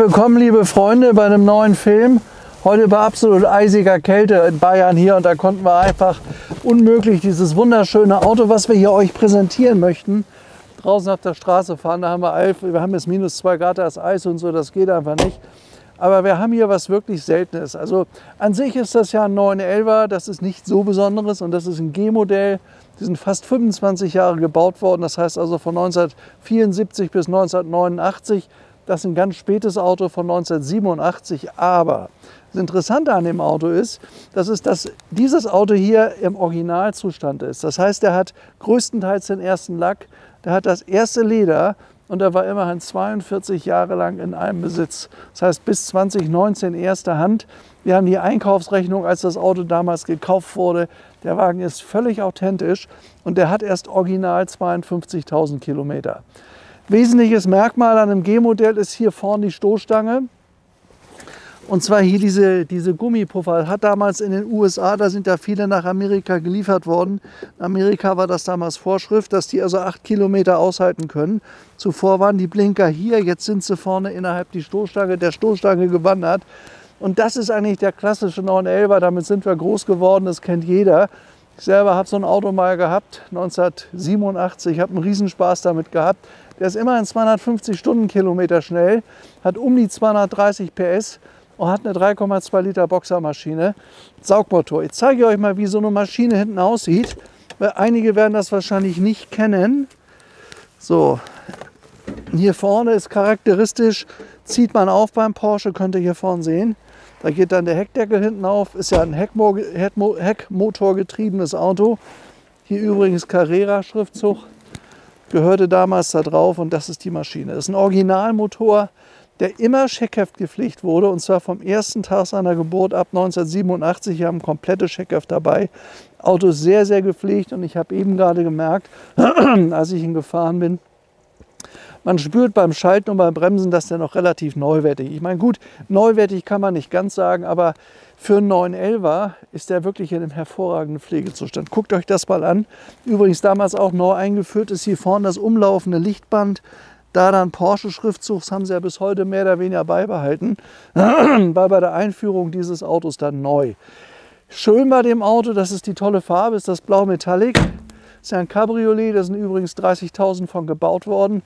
Willkommen, liebe Freunde, bei einem neuen Film. Heute bei absolut eisiger Kälte in Bayern hier, und da konnten wir einfach unmöglich dieses wunderschöne Auto, was wir hier euch präsentieren möchten, draußen auf der Straße fahren. Da haben wir haben jetzt -2 Grad, da ist Eis und so, das geht einfach nicht. Aber wir haben hier was wirklich Seltenes. Also an sich ist das ja ein 911er, das ist nichts so Besonderes, und das ist ein G-Modell. Die sind fast 25 Jahre gebaut worden, das heißt also von 1974 bis 1989. Das ist ein ganz spätes Auto von 1987, aber das Interessante an dem Auto ist, dass dieses Auto hier im Originalzustand ist. Das heißt, der hat größtenteils den ersten Lack, der hat das erste Leder und der war immerhin 42 Jahre lang in einem Besitz. Das heißt, bis 2019 erste Hand. Wir haben die Einkaufsrechnung, als das Auto damals gekauft wurde. Der Wagen ist völlig authentisch und der hat erst original 52.000 Kilometer. Wesentliches Merkmal an einem G-Modell ist hier vorne die Stoßstange. Und zwar hier diese Gummipuffer. Hat damals in den USA, da sind ja viele nach Amerika geliefert worden. In Amerika war das damals Vorschrift, dass die also 8 Kilometer aushalten können. Zuvor waren die Blinker hier, jetzt sind sie vorne innerhalb der Stoßstange gewandert. Und das ist eigentlich der klassische 911er, damit sind wir groß geworden, das kennt jeder. Ich selber habe so ein Auto mal gehabt, 1987, habe einen Riesenspaß damit gehabt. Der ist immerhin 250 Stundenkilometer schnell, hat um die 230 PS und hat eine 3,2 Liter Boxermaschine, Saugmotor. Ich zeige euch mal, wie so eine Maschine hinten aussieht, weil einige werden das wahrscheinlich nicht kennen. So, hier vorne ist charakteristisch, zieht man auf beim Porsche, könnt ihr hier vorne sehen. Da geht dann der Heckdeckel hinten auf, ist ja ein Heckmotorgetriebenes Auto. Hier übrigens Carrera-Schriftzug, gehörte damals da drauf, und das ist die Maschine. Das ist ein Originalmotor, der immer Scheckheft gepflegt wurde, und zwar vom ersten Tag seiner Geburt ab 1987. Wir haben ein komplettes Scheckheft dabei. Auto ist sehr, sehr gepflegt, und ich habe eben gerade gemerkt, als ich ihn gefahren bin, man spürt beim Schalten und beim Bremsen, dass der noch relativ neuwertig ist. Ich meine, gut, neuwertig kann man nicht ganz sagen, aber für einen 911er ist der wirklich in einem hervorragenden Pflegezustand. Guckt euch das mal an. Übrigens damals auch neu eingeführt ist hier vorne das umlaufende Lichtband. Da dann Porsche-Schriftzug, das haben sie ja bis heute mehr oder weniger beibehalten. War bei der Einführung dieses Autos dann neu. Schön bei dem Auto, das ist die tolle Farbe, ist das Blau Metallic. Das ist ja ein Cabriolet, da sind übrigens 30.000 von gebaut worden.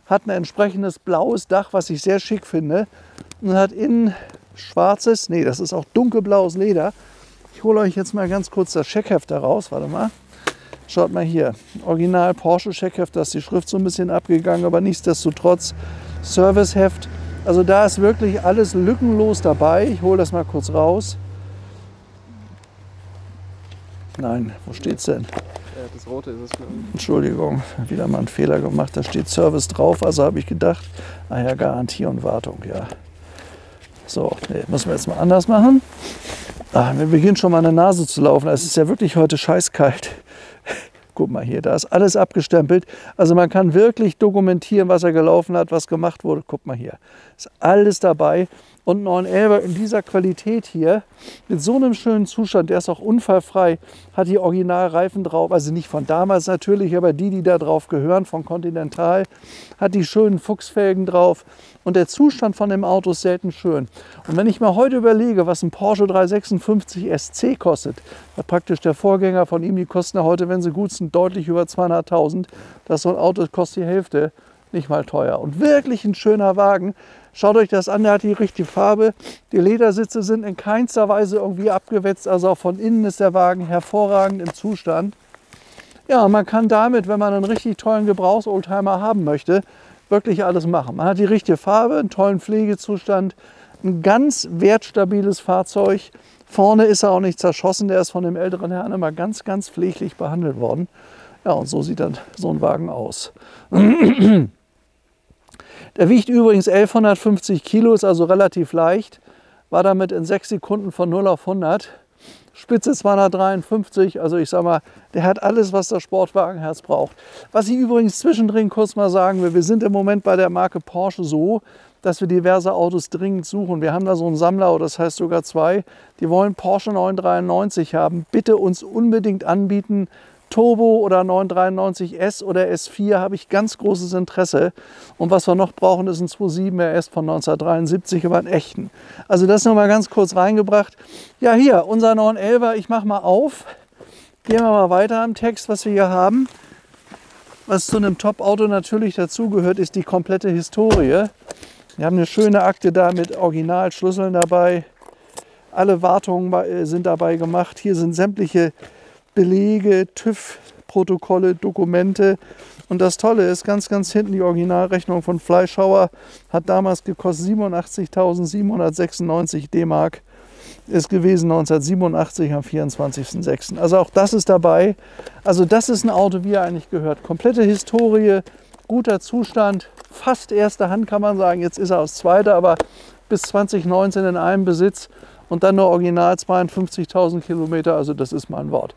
Hat ein entsprechendes blaues Dach, was ich sehr schick finde. Und hat innen schwarzes, nee, das ist auch dunkelblaues Leder. Ich hole euch jetzt mal ganz kurz das Scheckheft da raus. Warte mal. Schaut mal hier. Original Porsche Scheckheft, da ist die Schrift so ein bisschen abgegangen, aber nichtsdestotrotz Serviceheft. Also da ist wirklich alles lückenlos dabei. Ich hole das mal kurz raus. Nein, wo steht's denn? Das rote ist es. Entschuldigung, wieder mal einen Fehler gemacht. Da steht Service drauf, also habe ich gedacht, ja, Garantie und Wartung, ja. So, nee, müssen wir jetzt mal anders machen. Mir beginnt schon mal eine Nase zu laufen. Es ist ja wirklich heute scheißkalt. Guck mal hier, da ist alles abgestempelt. Also man kann wirklich dokumentieren, was er gelaufen hat, was gemacht wurde. Guck mal hier, ist alles dabei. Und 911er in dieser Qualität hier, mit so einem schönen Zustand, der ist auch unfallfrei, hat die Originalreifen drauf, also nicht von damals natürlich, aber die da drauf gehören, von Continental, hat die schönen Fuchsfelgen drauf, und der Zustand von dem Auto ist selten schön. Und wenn ich mir heute überlege, was ein Porsche 356 SC kostet, praktisch der Vorgänger von ihm, die kosten ja heute, wenn sie gut sind, deutlich über 200.000, das so ein Auto kostet die Hälfte, nicht mal teuer. Und wirklich ein schöner Wagen. Schaut euch das an, der hat die richtige Farbe. Die Ledersitze sind in keinster Weise irgendwie abgewetzt. Also auch von innen ist der Wagen hervorragend im Zustand. Ja, man kann damit, wenn man einen richtig tollen Gebrauchsoldtimer haben möchte, wirklich alles machen. Man hat die richtige Farbe, einen tollen Pflegezustand, ein ganz wertstabiles Fahrzeug. Vorne ist er auch nicht zerschossen, der ist von dem älteren Herrn immer ganz, ganz pfleglich behandelt worden. Ja, und so sieht dann so ein Wagen aus. Der wiegt übrigens 1150 Kilo, ist also relativ leicht, war damit in 6 Sekunden von 0 auf 100. Spitze 253, also ich sag mal, der hat alles, was das Sportwagenherz braucht. Was ich übrigens zwischendrin kurz mal sagen will, wir sind im Moment bei der Marke Porsche so, dass wir diverse Autos dringend suchen. Wir haben da so einen Sammler, oder das heißt sogar 2, die wollen Porsche 993 haben. Bitte uns unbedingt anbieten. Turbo oder 993 S oder S4 habe ich ganz großes Interesse. Und was wir noch brauchen, ist ein 2.7 RS von 1973, aber einen echten. Also das noch mal ganz kurz reingebracht. Ja, hier, unser 911er, ich mache mal auf. Gehen wir mal weiter am Text, was wir hier haben. Was zu einem Top-Auto natürlich dazugehört, ist die komplette Historie. Wir haben eine schöne Akte da mit Originalschlüsseln dabei. Alle Wartungen sind dabei gemacht. Hier sind sämtliche Belege, TÜV-Protokolle, Dokumente. Und das Tolle ist, ganz, ganz hinten die Originalrechnung von Fleischhauer hat damals gekostet 87.796 D-Mark. Ist gewesen 1987 am 24.06. Also auch das ist dabei. Also das ist ein Auto, wie er eigentlich gehört. Komplette Historie, guter Zustand, fast erste Hand kann man sagen. Jetzt ist er aus zweiter, aber bis 2019 in einem Besitz. Und dann nur original 52.000 Kilometer, also das ist mal ein Wort.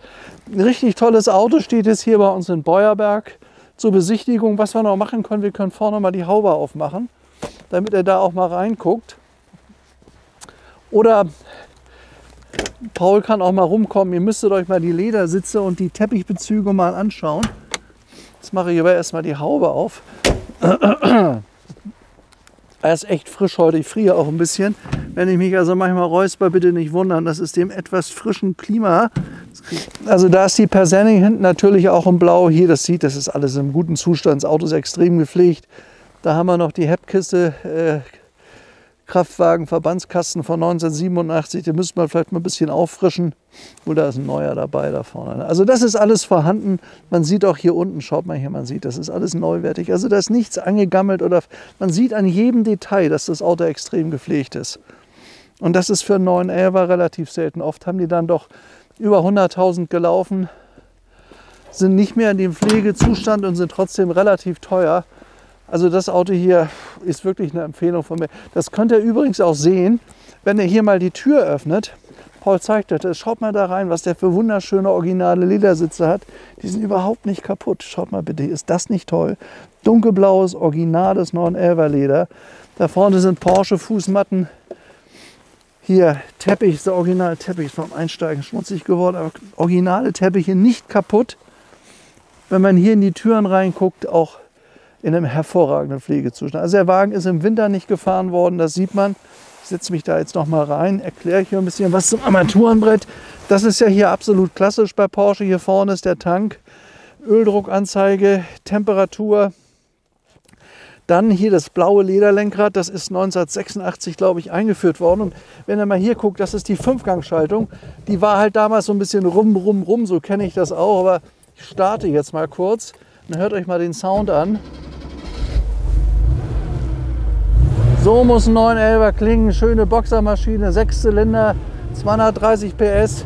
Ein richtig tolles Auto steht jetzt hier bei uns in Beuerberg zur Besichtigung. Was wir noch machen können, wir können vorne mal die Haube aufmachen, damit er da auch mal reinguckt. Oder Paul kann auch mal rumkommen. Ihr müsstet euch mal die Ledersitze und die Teppichbezüge mal anschauen. Jetzt mache ich aber erstmal die Haube auf. Er ist echt frisch heute, ich friere auch ein bisschen. Wenn ich mich also manchmal räusper, bitte nicht wundern, das ist dem etwas frischen Klima. Also da ist die Persenning hinten natürlich auch in Blau. Hier, das ist alles im guten Zustand, das Auto ist extrem gepflegt. Da haben wir noch die Heppkiste, Kraftwagen-Verbandskasten von 1987, den müsste man vielleicht mal ein bisschen auffrischen. Oder ist ein neuer dabei da vorne. Also das ist alles vorhanden. Man sieht auch hier unten, schaut mal hier, man sieht, das ist alles neuwertig. Also da ist nichts angegammelt oder man sieht an jedem Detail, dass das Auto extrem gepflegt ist. Und das ist für einen 911er relativ selten. Oft haben die dann doch über 100.000 gelaufen, sind nicht mehr in dem Pflegezustand und sind trotzdem relativ teuer. Also das Auto hier ist wirklich eine Empfehlung von mir. Das könnt ihr übrigens auch sehen, wenn ihr hier mal die Tür öffnet. Paul zeigt euch das. Schaut mal da rein, was der für wunderschöne originale Ledersitze hat. Die sind überhaupt nicht kaputt. Schaut mal bitte, ist das nicht toll? Dunkelblaues, originales 911er Leder. Da vorne sind Porsche Fußmatten. Hier Teppich, der originale Teppich ist beim Einsteigen schmutzig geworden, aber originale Teppiche nicht kaputt. Wenn man hier in die Türen reinguckt, auch in einem hervorragenden Pflegezustand. Also der Wagen ist im Winter nicht gefahren worden, das sieht man. Ich setze mich da jetzt noch mal rein, erkläre ich hier ein bisschen was zum Armaturenbrett. Das ist ja hier absolut klassisch bei Porsche. Hier vorne ist der Tank, Öldruckanzeige, Temperatur. Dann hier das blaue Lederlenkrad, das ist 1986, glaube ich, eingeführt worden. Und wenn ihr mal hier guckt, das ist die Fünfgangschaltung. Die war halt damals so ein bisschen rum, so kenne ich das auch. Aber ich starte jetzt mal kurz. Dann hört euch mal den Sound an. So muss ein 911er klingen, schöne Boxermaschine, 6 Zylinder, 230 PS.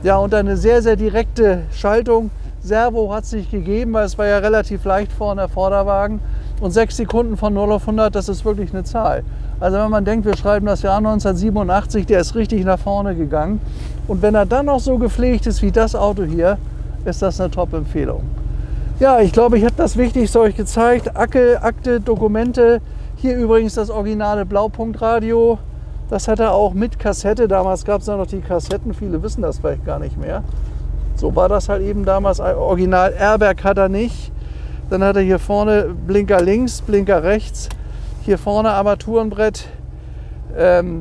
Ja, und eine sehr, sehr direkte Schaltung. Servo hat es nicht gegeben, weil es war ja relativ leicht vorne der Vorderwagen. Und 6 Sekunden von 0 auf 100, das ist wirklich eine Zahl. Also wenn man denkt, wir schreiben das Jahr 1987, der ist richtig nach vorne gegangen. Und wenn er dann noch so gepflegt ist wie das Auto hier, ist das eine Top-Empfehlung. Ja, ich glaube, ich habe das Wichtigste euch gezeigt. Akte, Dokumente. Hier übrigens das originale Blaupunktradio. Das hat er auch mit Kassette. Damals gab es ja noch die Kassetten. Viele wissen das vielleicht gar nicht mehr. So war das halt eben damals. Original Airbag hat er nicht. Dann hat er hier vorne Blinker links, Blinker rechts. Hier vorne Armaturenbrett.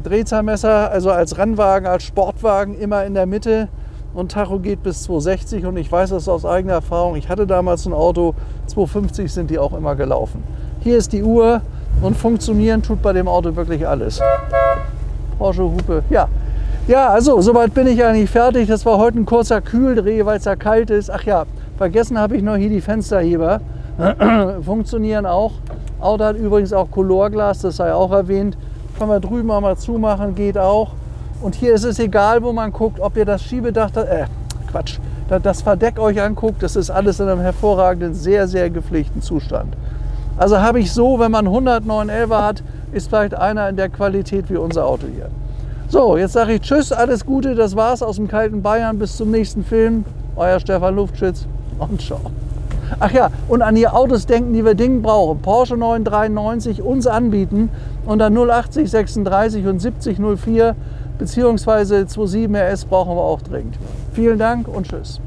Drehzahlmesser, also als Rennwagen, als Sportwagen immer in der Mitte. Und Tacho geht bis 260 und ich weiß das aus eigener Erfahrung. Ich hatte damals ein Auto, 250 sind die auch immer gelaufen. Hier ist die Uhr und funktionieren tut bei dem Auto wirklich alles. Porsche Hupe, ja. Ja, also soweit bin ich eigentlich fertig. Das war heute ein kurzer Kühldreh, weil es ja kalt ist. Ach ja, vergessen habe ich noch hier die Fensterheber. Funktionieren auch. Auto hat übrigens auch Colorglas, das sei auch erwähnt. Kann man drüben auch mal zumachen, geht auch. Und hier ist es egal, wo man guckt, ob ihr das Schiebedach, das Verdeck euch anguckt, das ist alles in einem hervorragenden, sehr, sehr gepflegten Zustand. Also habe ich so, wenn man 10911er hat, ist vielleicht einer in der Qualität wie unser Auto hier. So, jetzt sage ich Tschüss, alles Gute, das war's aus dem kalten Bayern, bis zum nächsten Film. Euer Stefan Luftschütz und ciao. Ach ja, und an die Autos denken, die wir dringend brauchen. Porsche 993 uns anbieten unter 080 36 und 70 04 beziehungsweise 2.7 RS brauchen wir auch dringend. Vielen Dank und tschüss.